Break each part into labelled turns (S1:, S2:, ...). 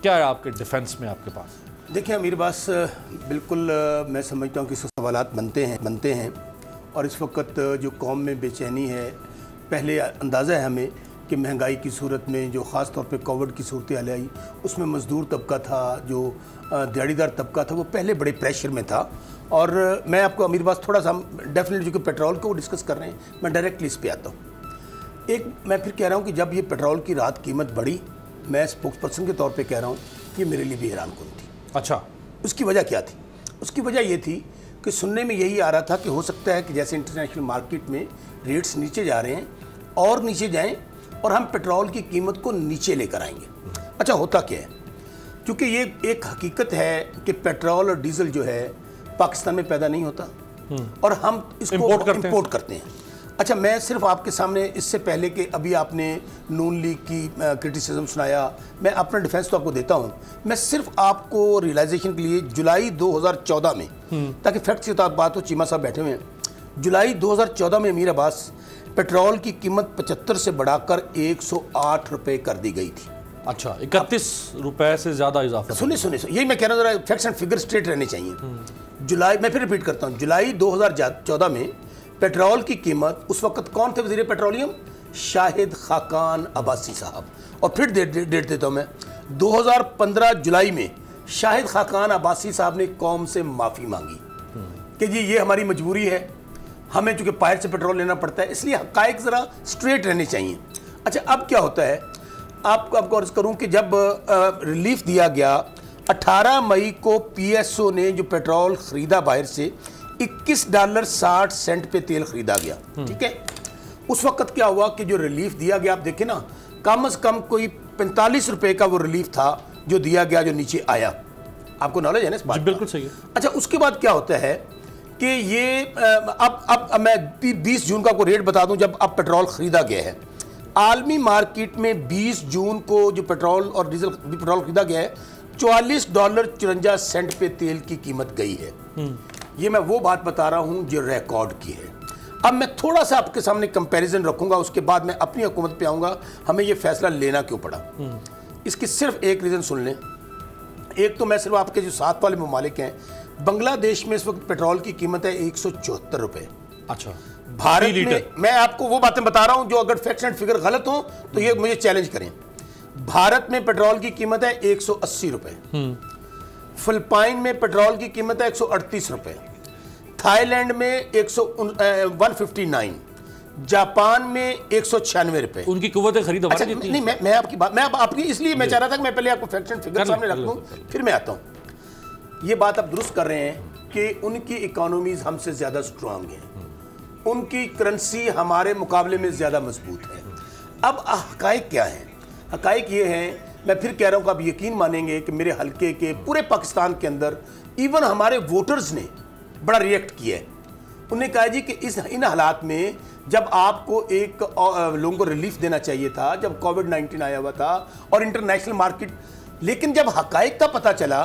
S1: क्या है आपके डिफेंस में आपके पास?
S2: देखिए अमीर बास, बिल्कुल मैं समझता हूँ कि सवालात बनते हैं और इस वक्त जो कौम में बेचैनी है, पहले अंदाज़ा है हमें कि महंगाई की सूरत में जो ख़ास तौर पे कोविड की सूरत हाल आई, उसमें मज़दूर तबका था, जो दिहाड़ीदार तबका था, वो पहले बड़े प्रेशर में था। और मैं आपको अमीर बास थोड़ा सा डेफिनेटली जो कि पेट्रोल को डिस्कस कर रहे हैं, मैं डायरेक्टली इस पर आता हूँ। एक मैं फिर कह रहा हूँ कि जब ये पेट्रोल की रात कीमत बढ़ी, मैं स्पोक्स पर्सन के तौर पे कह रहा हूँ, ये मेरे लिए भी हैरानकुन थी।
S1: अच्छा,
S2: उसकी वजह क्या थी? उसकी वजह ये थी कि सुनने में यही आ रहा था कि हो सकता है कि जैसे इंटरनेशनल मार्केट में रेट्स नीचे जा रहे हैं और नीचे जाएं और हम पेट्रोल की कीमत को नीचे लेकर आएंगे। अच्छा, होता क्या है? क्योंकि ये एक हकीकत है कि पेट्रोल और डीजल जो है पाकिस्तान में पैदा नहीं होता और हम इसको इंपोर्ट करते हैं। अच्छा, मैं सिर्फ आपके सामने, इससे पहले कि अभी आपने नून लीग की क्रिटिसिज्म सुनाया, मैं अपना डिफेंस तो आपको देता हूं। मैं सिर्फ आपको रियलाइजेशन के लिए जुलाई 2014 में, ताकि फैक्ट की बात हो, चीमा साहब बैठे हुए हैं, जुलाई 2014 में अमीर अब्बास पेट्रोल की कीमत 75 से बढ़ाकर 108 रुपये कर दी गई थी।
S1: अच्छा, 31 रुपए से ज़्यादा इजाफा।
S2: सुनिए, यही मैं कह रहा हूँ, जरा फैक्ट्स एंड फिगर स्ट्रेट रहने चाहिए। जुलाई, मैं फिर रिपीट करता हूँ, जुलाई 2014 में पेट्रोल की कीमत, उस वक्त कौन थे वज़ीर पेट्रोलियम? शाहिद खाकान अब्बासी साहब। और फिर डेट देता हूँ मैं, 2015 जुलाई में शाहिद खाकान अब्बासी साहब ने कौम से माफ़ी मांगी कि जी ये हमारी मजबूरी है, हमें चूँकि पायर से पेट्रोल लेना पड़ता है, इसलिए हक़ाइक़ ज़रा स्ट्रेट रहने चाहिए। अच्छा, अब क्या होता है, आपको अर्ज़ करूँ कि जब रिलीफ दिया गया, 18 मई को PSO ने जो पेट्रोल ख़रीदा बाहर से, $21.60 पे तेल खरीदा गया। ठीक है, उस वक्त क्या हुआ कि जो रिलीफ दिया गया, आप देखें ना, कम से कम कोई 45 रुपए का वो रिलीफ था जो दिया गया, जो नीचे आया। आपको नॉलेज है ना इस बात?
S1: बिल्कुल सही है।
S2: अच्छा, उसके बाद क्या होता है कि ये अब मैं 20 जून का आपको रेट बता दूं, जब अब पेट्रोल खरीदा गया है आलमी मार्केट में, 20 जून को जो पेट्रोल और डीजल पेट्रोल खरीदा गया है, $44.54 पे तेल की कीमत गई है। ये मैं वो बात बता रहा हूं जो रिकॉर्ड की है। अब मैं थोड़ा सा आपके सामने कंपैरिजन रखूंगा, उसके बाद मैं अपनी हुकूमत पे आऊंगा, हमें ये फैसला लेना क्यों पड़ा। इसकी सिर्फ एक रीज़न सुन लें। एक तो मैं सिर्फ आपके जो साथ वाले ममालिक हैं, बांग्लादेश में इस वक्त पेट्रोल की कीमत है 174 रुपये।
S1: अच्छा,
S2: भारत में, मैं आपको वो बातें बता रहा हूं जो अगर फैक्ट्स एंड फिगर गलत हो तो ये मुझे चैलेंज करें। भारत में पेट्रोल की कीमत है 180 रुपये, फिलिपाइन में पेट्रोल की कीमत है 138 रुपये, थाईलैंड में 159, जापान में 196 रुपये।
S1: उनकी कुव्वत खरीद
S2: अच्छा, नहीं, मैं आपकी बात, मैं आपकी इसलिए मैं चाह रहा था कि मैं पहले आपको फैक्ट्स एंड फिगर सामने रख दूं, फिर मैं आता हूं। ये बात आप दुरुस्त कर रहे हैं कि उनकी इकोनॉमीज हमसे ज्यादा स्ट्रांग हैं, उनकी करेंसी हमारे मुकाबले में ज्यादा मजबूत है। अब हकायक क्या है? हकायक ये है, मैं फिर कह रहा हूं कि आप यकीन मानेंगे कि मेरे हलके के पूरे पाकिस्तान के अंदर इवन हमारे वोटर्स ने बड़ा रिएक्ट किया है। उन्होंने कहा जी कि इन हालात में जब आपको एक लोगों को रिलीफ देना चाहिए था, जब कोविड-19 आया हुआ था और इंटरनेशनल मार्केट, लेकिन जब हकायक का पता चला।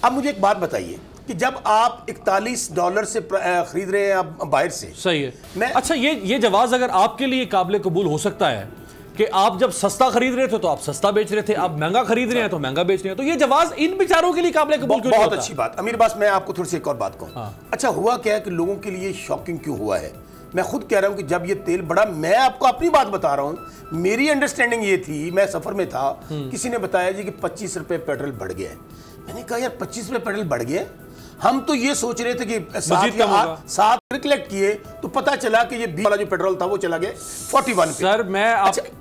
S2: अब मुझे एक बात बताइए कि जब आप $41 से खरीद रहे हैं आप बाहर से, सही है।
S1: अच्छा, ये जवाब अगर आपके लिए काबिल कबूल हो सकता है कि आप जब सस्ता खरीद रहे थे तो आप सस्ता बेच रहे थे, आप महंगा खरीद रहे हैं तो महंगा बेच रहे हैं, तो ये जवाब इन बेचारों के लिए काबिल कबूल क्यों?
S2: बहुत अच्छी बात अमीर बास, मैं आपको थोड़ी सी एक और बात कहूँ। अच्छा, हुआ क्या है कि लोगों के लिए शॉकिंग क्यों हुआ है? मैं खुद कह रहा हूं कि जब ये तेल बढ़ा, मैं आपको अपनी बात बता रहा हूं, मेरी अंडरस्टैंडिंग ये थी, मैं सफर में था, किसी ने बताया जी कि 25 रुपए पेट्रोल बढ़ गया है। मैंने कहा यार 25 रुपए पेट्रोल बढ़ गया, हम तो ये सोच रहे थे कि 7 रिकलेक्ट किए तो पता चला कि ये 20 वाला जो पेट्रोल था वो चला गया 41 पे।
S1: सर, मैं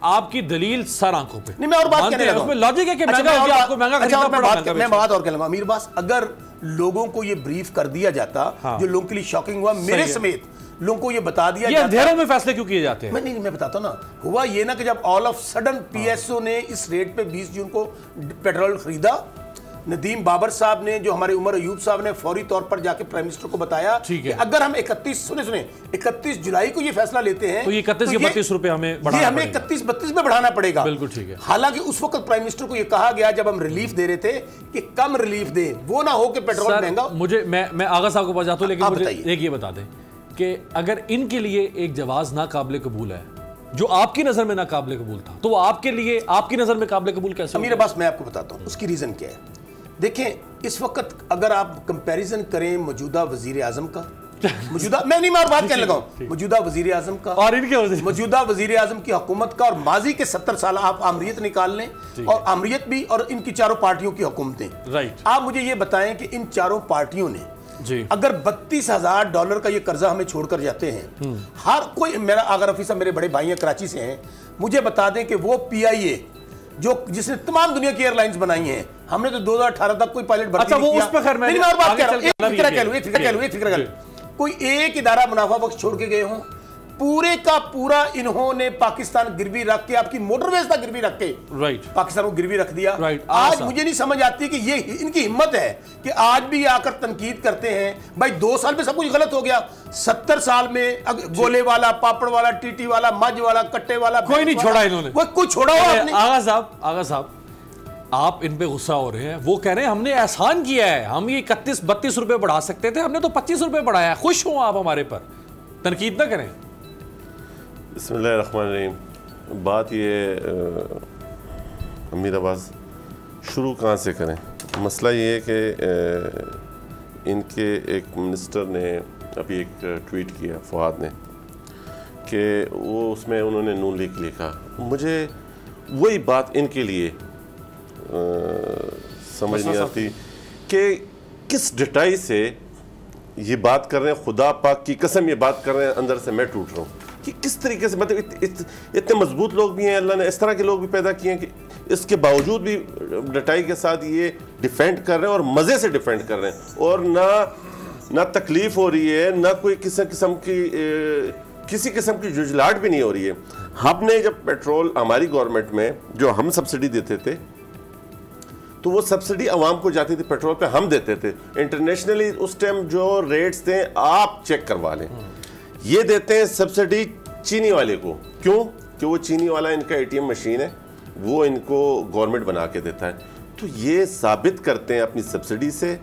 S1: आपकी दलील सर आंखों पे
S2: नहीं, मैं और बात कहने लगा,
S1: उसमें लॉजिक है कि महंगा हो गया, आपको महंगा खरीदना पड़ा।
S2: मैं बात और कहूंगा अमीर बास, अगर लोगों को ये ब्रीफ कर दिया जाता, जो लोगों के लिए शॉकिंग हुआ, मेरे समेत लोगों को ये बता दिया जाता।
S1: अंधेरों में फैसले क्यों किए जाते हैं?
S2: मैं बताता हूं ना, हुआ ये ना कि जब ऑल ऑफ सडन PSO ने इस रेट पे 20 जून को पेट्रोल खरीदा, नदीम बाबर साहब ने, जो हमारे उमर अयूब साहब ने फौरी तौर पर जाके प्राइम मिनिस्टर को बताया कि अगर हम 31 जुलाई को ये फैसला लेते हैं
S1: तो ये 31 या 32 रुपए हमें
S2: 31-32 में बढ़ाना पड़ेगा।
S1: बिल्कुल ठीक है।
S2: हालांकि उस वक्त प्राइम मिनिस्टर को ये कहा गया जब हम रिलीफ दे रहे थे कि कम रिलीफ दे, वो ना हो कि पेट्रोल महंगा।
S1: मैं आगा साहब को बजाता हूं, लेकिन मुझे एक ये बता दें कि अगर इनके लिए एक जवाब नाकाबिल कबूल है जो आपकी नजर में नाकाबिले कबूल था, तो वो आपके लिए आपकी नजर में काबिले कबूल कैसे?
S2: अमीर अब्बास, मैं आपको बताता हूँ उसकी रीज़न क्या है। देखें, इस वक्त अगर आप कंपैरिजन करें मौजूदा वजीर आजम का, मौजूदा, मैं नहीं मार बात कहने लगा हूं, मौजूदा वजीर आजम का
S1: और इनके
S2: मौजूदा वजीर आजम की हुकूमत का और माजी के 70 साल आप आमरीत निकाल लें, और आमरीत भी और इनकी चारों पार्टियों की हुकूमतें,
S1: राइट।
S2: आप मुझे ये बताएं कि इन चारों पार्टियों ने
S1: जी
S2: अगर $32,000 का ये कर्जा हमें छोड़कर जाते हैं, हर कोई, मेरा आगर रफी साहब मेरे बड़े भाई हैं, कराची से हैं, मुझे बता दें कि वो PIA जो जिसने तमाम दुनिया की एयरलाइंस बनाई हैं, हमने तो 2018 तक कोई पायलट भर्ती
S1: अच्छा,
S2: नहीं
S1: वो
S2: किया।
S1: उस पे खैर
S2: मेरी
S1: मैंने
S2: बात
S1: आगे
S2: कह रहा हूं,
S1: चल के
S2: एक फिक्र कह कोई एक इदारा मुनाफा बख्श छोड़ के गए हों, पूरे का पूरा इन्होंने पाकिस्तान गिरवी रख के, आपकी मोटरवेज तक गिरवी रख के,
S1: राइट,
S2: पाकिस्तान को गिरवी रख दिया।
S1: राइट।
S2: आज मुझे नहीं समझ आती कि ये इनकी हिम्मत है कि आज भी ये आकर तनकीद करते हैं, भाई 2 साल में सब कुछ गलत हो गया, 70 साल में गोले वाला, पापड़ वाला, टीटी वाला, मज वाला, कट्टे वाला,
S1: कोई नहीं छोड़ा इन्होंने,
S2: वो कुछ छोड़ा हुआ आपने।
S1: आगा साहब आप इन पे गुस्सा हो रहे हैं, वो कह रहे हैं हमने एहसान किया है, हम ये 31-32 रुपए बढ़ा सकते थे, हमने तो 25 रुपए बढ़ाया है, खुश हो आप हमारे पर, तनकीद ना करें।
S3: बिस्मिल्लाहिर्रहमानिर्रहीम। बात ये अमीर अब्बास, शुरू कहाँ से करें? मसला ये है कि इनके एक मिनिस्टर ने अभी एक ट्वीट किया, फवाद ने, कि वो उसमें उन्होंने नून लीग लिखा। मुझे वही बात इनके लिए समझ नहीं आती कि किस डिटाई से ये बात कर रहे हैं, खुदा पाक की कसम ये बात कर रहे हैं, अंदर से मैं टूट रहा हूँ कि किस तरीके से, मतलब इतने मजबूत लोग भी हैं, अल्लाह ने इस तरह के लोग भी पैदा किए हैं कि इसके बावजूद भी डटाई के साथ ये डिफेंड कर रहे हैं और मज़े से डिफेंड कर रहे हैं, और ना तकलीफ हो रही है, ना कोई किसी किस्म की जुझलाहट भी नहीं हो रही है। हमने जब पेट्रोल, हमारी गवर्नमेंट में जो हम सब्सिडी देते थे, तो वो सब्सिडी आवाम को जाती थी, पेट्रोल पे हम देते थे। इंटरनेशनली उस टाइम जो रेट्स थे आप चेक करवा लें, ये देते हैं सब्सिडी चीनी वाले को। क्यों? कि वो चीनी वाला इनका ATM मशीन है, वो इनको गवर्नमेंट बना के देता है। तो ये साबित करते हैं अपनी सब्सिडी से,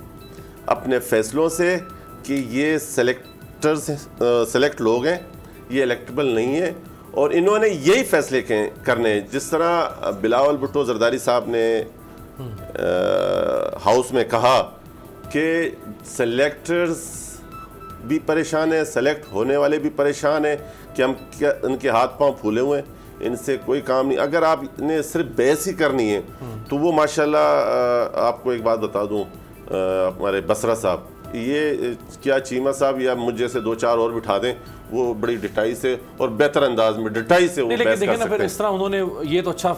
S3: अपने फैसलों से, कि ये सेलेक्ट लोग हैं, ये इलेक्टेबल नहीं है, और इन्होंने यही फैसले करने हैं। जिस तरह बिलावल भुट्टो जरदारी साहब ने हाउस में कहा कि सेलेक्टर्स भी परेशान है, सेलेक्ट होने वाले भी परेशान हैं, कि हम क्या उनके हाथ पांव फूले हुए हैं, इनसे कोई काम नहीं। अगर आपने सिर्फ बहस ही करनी है तो वो माशाल्लाह, आपको एक बात बता दूं, हमारे बसरा साहब, ये क्या चीमा साहब या मुझ जैसे 2-4 और बिठा दें, वो बड़ी डिटाई से और बेहतर अंदाज में डिटाई से वो बहस कर सकते हैं।
S1: फिर इस तरह उन्होंने, ये तो अच्छा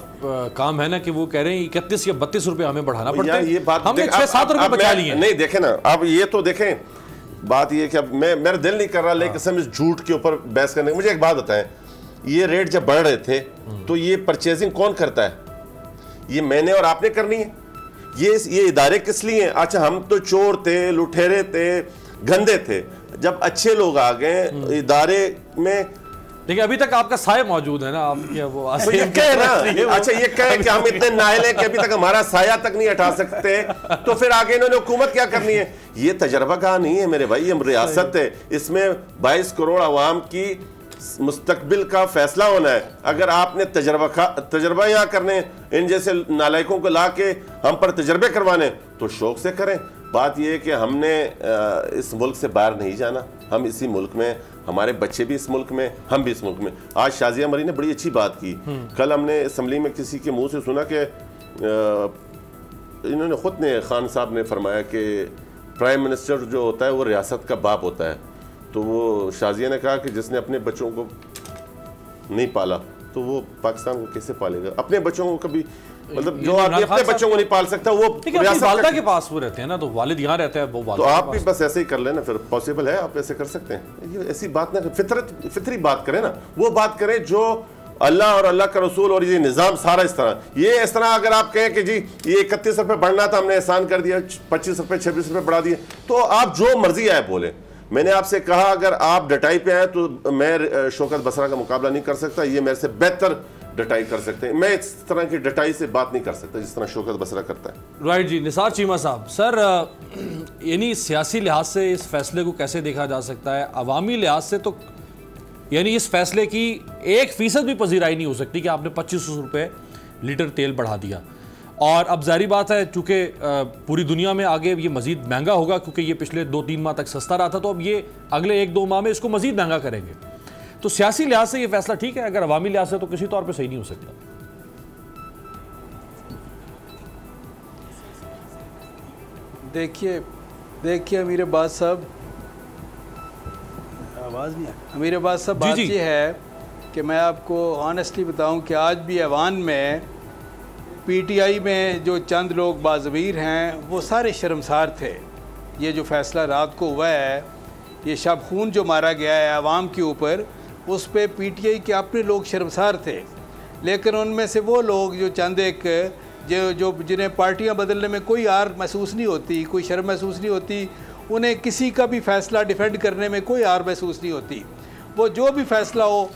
S1: काम है ना कि वो कह रहे हैं 31 या 32 रुपए हमें बढ़ाना पड़ता है,
S3: ये बात
S1: हमने 6-7 रुपए बचा लिए।
S3: नहीं देखें ना, अब ये तो देखें, बात ये कि अब मेरा दिल नहीं कर रहा लेकिन इस झूठ के ऊपर बहस करने। मुझे एक बात बताएं, ये रेट जब बढ़ रहे थे तो ये परचेजिंग कौन करता है? ये मैंने और आपने करनी है। ये इदारे किस लिए हैं? अच्छा, हम तो चोर थे, लुटेरे थे, गंदे थे। जब अच्छे लोग आ गए इदारे में,
S1: देखिए अभी तक आपका साया मौजूद है ना, आप क्या वो
S3: तो ये कहे ना, अच्छा ये कहे कि हम इतने नाइल हैं कि अभी तक हमारा साया तक नहीं हटा सकते, तो फिर आगे इन्होंने हुकूमत क्या करनी है? ये तजर्बा कहाँ नहीं है मेरे भाई, ये रियासत है, इसमें 22 करोड़ आवाम की मुस्तकबिल का फैसला होना है। अगर आपने तजर्बा यहाँ करने, इन जैसे नालायकों को ला के हम पर तजर्बे करवाने, तो शौक से करें। बात यह है कि हमने इस मुल्क से बाहर नहीं जाना, हम इसी मुल्क में, हमारे बच्चे भी इस मुल्क में, हम भी इस मुल्क में। आज शाजिया मरी ने बड़ी अच्छी बात की। कल हमने असम्बली में किसी के मुंह से सुना कि इन्होंने खुद ने, खान साहब ने फरमाया कि प्राइम मिनिस्टर जो होता है वो रियासत का बाप होता है। तो वो शाजिया ने कहा कि जिसने अपने बच्चों को नहीं पाला तो वो पाकिस्तान को कैसे पालेगा? अपने बच्चों को कभी, मतलब जो आदमी अपने बच्चों को नहीं पाल सकता वो
S1: वालिदा के पास वो रहते हैं ना, तो वालिद यहाँ रहते हैं, वो
S3: तो आप भी बस ऐसे ही कर लेना, फिर पॉसिबल है, आप ऐसे कर सकते हैं। ये ऐसी बात ना, फितरी बात करें ना, वो बात करें जो अल्लाह और अल्लाह का रसूल और ये निज़ाम सारा इस तरह अगर आप कहें कि जी ये 31 रुपये बढ़ना था, हमने एहसान कर दिया, 25 रुपये 26 रुपये बढ़ा दिए, तो आप जो मर्जी आए बोले। मैंने आपसे कहा अगर आप डटाई पे आए तो मैं शौकत बसरा का मुकाबला नहीं कर सकता, ये मेरे से बेहतर डटाई कर सकते हैं। मैं इस तरह की डटाई से बात नहीं कर सकता जिस तरह शौकत बसरा करता है।
S1: राइट जी। निसार चीमा साहब, सर यानी सियासी लिहाज से इस फैसले को कैसे देखा जा सकता है? अवामी लिहाज से तो यानी इस फैसले की 1% भी पजीराई नहीं हो सकती कि आपने 2500 रुपये लीटर तेल बढ़ा दिया। और अब जारी बात है, चूँकि पूरी दुनिया में आगे ये मज़ीद महंगा होगा, क्योंकि ये पिछले 2-3 माह तक सस्ता रहा था, तो अब ये अगले 1-2 माह में इसको मज़ीद महंगा करेंगे। तो सियासी लिहाज से ये फैसला ठीक है, अगर अवामी लिहाज से तो किसी तौर पर सही नहीं हो सकता।
S4: देखिए अमीर अब्बास साहब, आवाज़ नहीं है। अमीर अब्बास साहब, बात ये है कि मैं आपको ऑनेस्टली बताऊं कि आज भी ऐवान में पीटीआई में जो चंद लोग बाज़मीर हैं वो सारे शर्मसार थे। ये जो फ़ैसला रात को हुआ है, ये शब खून जो मारा गया है आवाम के ऊपर, उस पर पीटीआई के अपने लोग शर्मसार थे। लेकिन उनमें से वो लोग जो चंद एक जो जिन्हें पार्टियां बदलने में कोई आर महसूस नहीं होती, कोई शर्म महसूस नहीं होती, उन्हें किसी का भी फ़ैसला डिफेंड करने में कोई आर महसूस नहीं होती, वो जो भी फ़ैसला हो,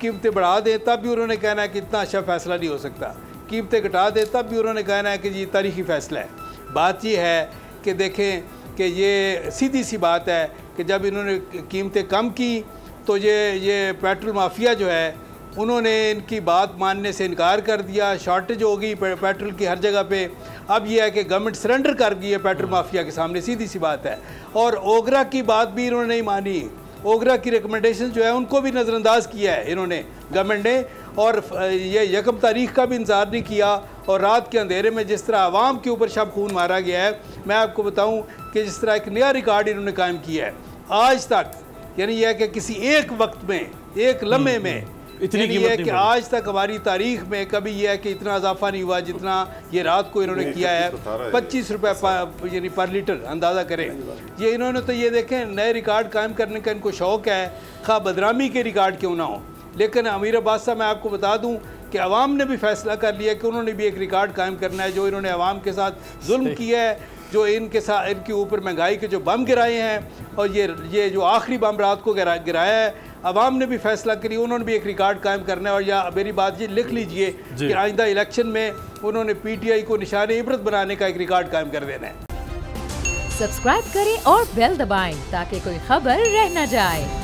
S4: कीमतें बढ़ा दें तब भी उन्होंने कहना है कि इतना अच्छा फ़ैसला नहीं हो सकता, कीमतें घटा दें तब भी उन्होंने कहना है कि ये तारीख़ी फ़ैसला है। बात ये है कि देखें कि ये सीधी सी बात है कि जब इन्होंने कीमतें कम की तो ये पेट्रोल माफिया जो है उन्होंने इनकी बात मानने से इनकार कर दिया, शॉर्टेज हो गई पेट्रोल की हर जगह पे। अब यह है कि गवर्नमेंट सरेंडर कर गई है पेट्रोल माफिया के सामने, सीधी सी बात है। और ओगरा की बात भी इन्होंने नहीं मानी, ओगरा की रिकमेंडेशन जो है उनको भी नज़रअंदाज किया है इन्होंने, गवर्नमेंट ने। और ये 1 तारीख का भी इंतज़ार नहीं किया। और रात के अंधेरे में जिस तरह आवाम के ऊपर शब खून मारा गया है, मैं आपको बताऊं कि जिस तरह एक नया रिकॉर्ड इन्होंने कायम किया है आज तक, यानी यह है कि किसी एक वक्त में, एक लम्हे में इतनी कीमत है कि आज तक हमारी तारीख में कभी यह है कि इतना इजाफा नहीं हुआ जितना ये रात को इन्होंने किया है। 25 रुपये यानी पर लीटर, अंदाज़ा करें। ये इन्होंने तो ये देखें नए रिकॉर्ड कायम करने का इनको शौक़ है, खा बदनामी के रिकॉर्ड क्यों ना हो। लेकिन अमीर अब्बास साहब, मैं आपको बता दूं कि अवाम ने भी फैसला कर लिया कि उन्होंने भी एक रिकॉर्ड कायम करना है। जो इन्होंने अवाम के साथ जुल्म किया है, जो इनके साथ इनके ऊपर महंगाई के जो बम गिराए हैं, और ये जो आखिरी बम रात को गिराया है, अवाम ने भी फैसला करी, उन्होंने भी एक रिकॉर्ड कायम करना है। और या मेरी बात ये लिख लीजिए कि आइंदा इलेक्शन में उन्होंने पीटीआई को निशान इबरत बनाने का एक रिकॉर्ड कायम कर देना है।
S5: सब्सक्राइब करें और बेल दबाएं ताकि कोई खबर रह न जाए।